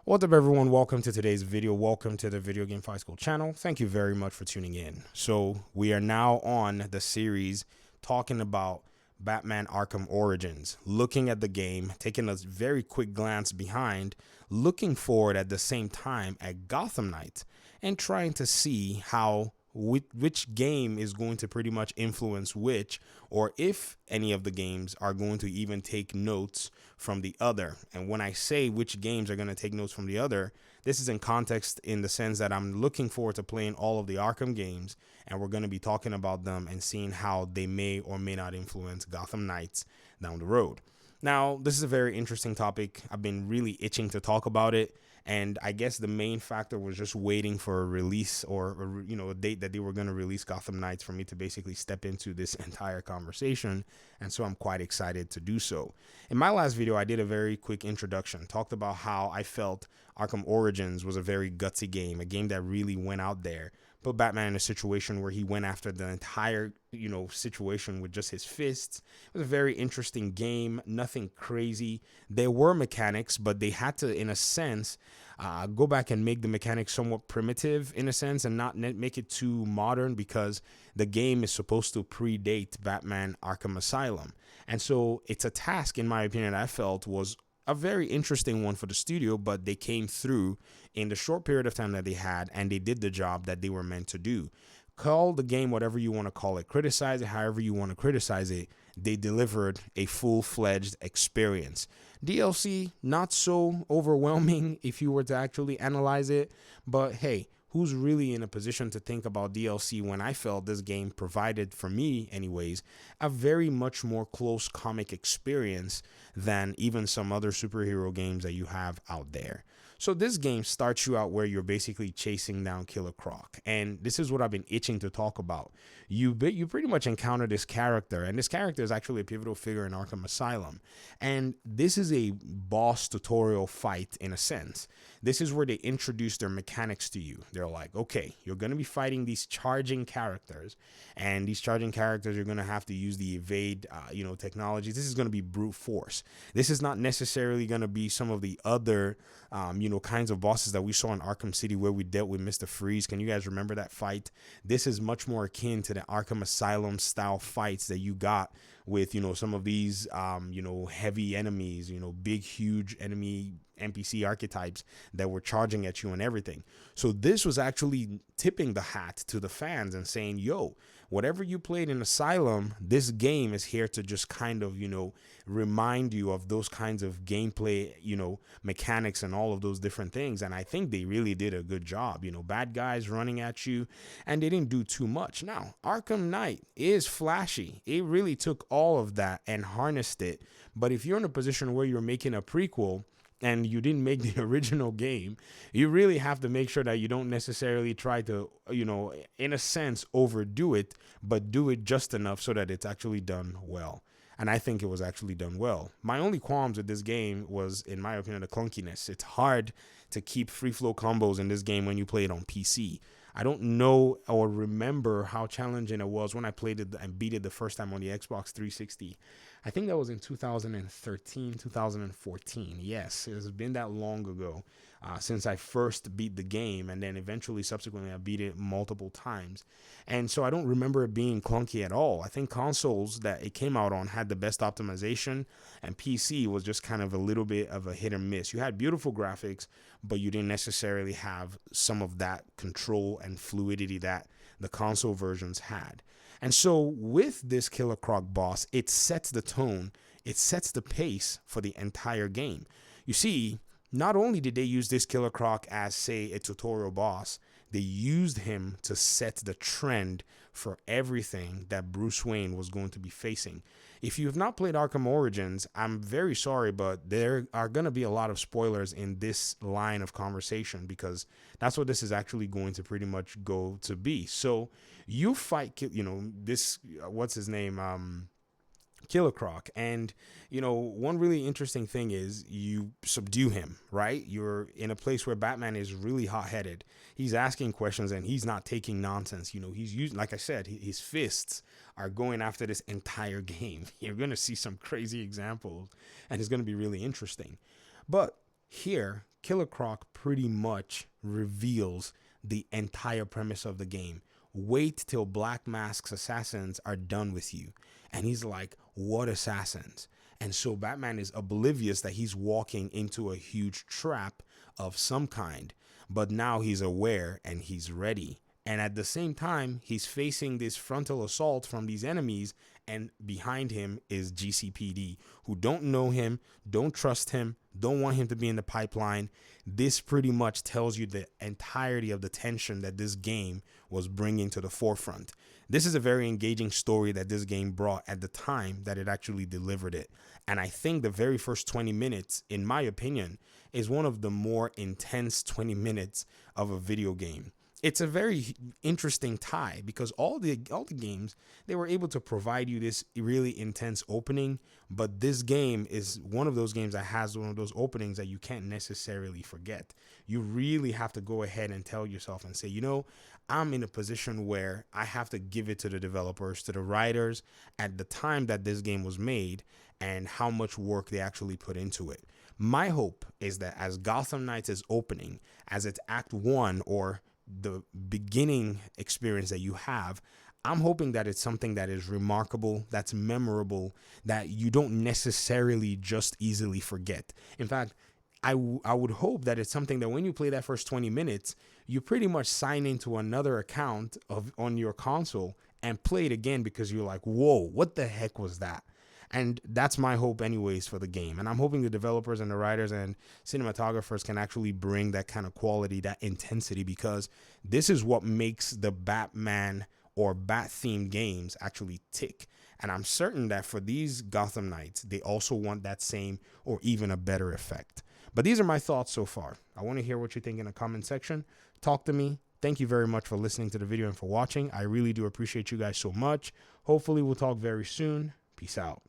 What's up, everyone? Welcome to today's video. Welcome to the Video Game Fight School channel. Thank you very much for tuning in. So we are now on the series talking about Batman Arkham Origins, looking at the game, taking a very quick glance behind, looking forward at the same time at Gotham Knights, and trying to see how which game is going to pretty much influence which, or if any of the games are going to even take notes from the other. And when I say which games are going to take notes from the other, this is in context in the sense that I'm looking forward to playing all of the Arkham games, and we're going to be talking about them and seeing how they may or may not influence Gotham Knights down the road. Now, this is a very interesting topic. I've been really itching to talk about it. And I guess the main factor was just waiting for a release or a date that they were going to release Gotham Knights for me to basically step into this entire conversation. And so I'm quite excited to do so. In my last video, I did a very quick introduction, talked about how I felt Arkham Origins was a very gutsy game, a game that really went out there, put Batman in a situation where he went after the entire, situation with just his fists. It was a very interesting game, nothing crazy. There were mechanics, but they had to, in a sense, go back and make the mechanics somewhat primitive in a sense and not make it too modern, because the game is supposed to predate Batman Arkham Asylum. And so it's a task, in my opinion, I felt was a very interesting one for the studio, but they came through in the short period of time that they had, and they did the job that they were meant to do. Call the game whatever you want to call it, criticize it however you want to criticize it. They delivered a full-fledged experience. DLC, not so overwhelming if you were to actually analyze it, but hey, who's really in a position to think about DLC when I felt this game provided, for me anyways, a very much more close comic experience than even some other superhero games that you have out there. So this game starts you out where you're basically chasing down Killer Croc, and this is what I've been itching to talk about. You pretty much encounter this character, and this character is actually a pivotal figure in Arkham Asylum, and this is a boss tutorial fight in a sense. This is where they introduce their mechanics to you. They're like, okay, you're going to be fighting these charging characters, and these charging characters, you're going to have to use the evade, technologies. This is going to be brute force. This is not necessarily going to be some of the other, kinds of bosses that we saw in Arkham City where we dealt with Mr. Freeze. Can you guys remember that fight? This is much more akin to the Arkham Asylum style fights that you got with, some of these, heavy enemies, big, huge enemy NPC archetypes that were charging at you and everything. So this was actually tipping the hat to the fans and saying, yo, whatever you played in Asylum, this game is here to just kind of, remind you of those kinds of gameplay, mechanics and all of those different things. And I think they really did a good job, bad guys running at you, and they didn't do too much. Now, Arkham Knight is flashy. It really took all of that and harnessed it. But if you're in a position where you're making a prequel and you didn't make the original game, you really have to make sure that you don't necessarily try to, in a sense, overdo it, but do it just enough so that it's actually done well. And I think it was actually done well. My only qualms with this game was, in my opinion, the clunkiness. It's hard to keep free flow combos in this game when you play it on PC. I don't know or remember how challenging it was when I played it and beat it the first time on the Xbox 360. I think that was in 2013, 2014. Yes, it has been that long ago since I first beat the game, and then eventually, subsequently, I beat it multiple times. And so I don't remember it being clunky at all. I think consoles that it came out on had the best optimization, and PC was just kind of a little bit of a hit or miss. You had beautiful graphics, but you didn't necessarily have some of that control and fluidity that the console versions had. And so with this Killer Croc boss, it sets the tone, it sets the pace for the entire game. You see, not only did they use this Killer Croc as, say, a tutorial boss, they used him to set the trend for everything that Bruce Wayne was going to be facing. If you have not played Arkham Origins, I'm very sorry, but there are going to be a lot of spoilers in this line of conversation, because that's what this is actually going to pretty much go to be. So you fight, this, what's his name? Killer Croc, and one really interesting thing is you subdue him, right? You're in a place where Batman is really hot-headed. He's asking questions and he's not taking nonsense. He's using, like I said, his fists are going after this entire game. You're gonna see some crazy examples, and it's gonna be really interesting. But here, Killer Croc pretty much reveals the entire premise of the game. Wait till Black Mask's assassins are done with you. And he's like, what assassins? And so Batman is oblivious that he's walking into a huge trap of some kind. But now he's aware and he's ready. And at the same time, he's facing this frontal assault from these enemies. And behind him is GCPD, who don't know him, don't trust him, don't want him to be in the pipeline. This pretty much tells you the entirety of the tension that this game was bringing to the forefront. This is a very engaging story that this game brought at the time that it actually delivered it. And I think the very first 20 minutes, in my opinion, is one of the more intense 20 minutes of a video game. It's a very interesting tie because all the games, they were able to provide you this really intense opening, but this game is one of those games that has one of those openings that you can't necessarily forget. You really have to go ahead and tell yourself and say, you know, I'm in a position where I have to give it to the developers, to the writers at the time that this game was made and how much work they actually put into it. My hope is that as Gotham Knights is opening, as its Act 1 or the beginning experience that you have, I'm hoping that it's something that is remarkable, that's memorable, that you don't necessarily just easily forget. In fact, I would hope that it's something that when you play that first 20 minutes, you pretty much sign into another account on your console and play it again because you're like, whoa, what the heck was that? And that's my hope anyways for the game. And I'm hoping the developers and the writers and cinematographers can actually bring that kind of quality, that intensity, because this is what makes the Batman or Bat-themed games actually tick. And I'm certain that for these Gotham Knights, they also want that same or even a better effect. But these are my thoughts so far. I want to hear what you think in the comment section. Talk to me. Thank you very much for listening to the video and for watching. I really do appreciate you guys so much. Hopefully we'll talk very soon. Peace out.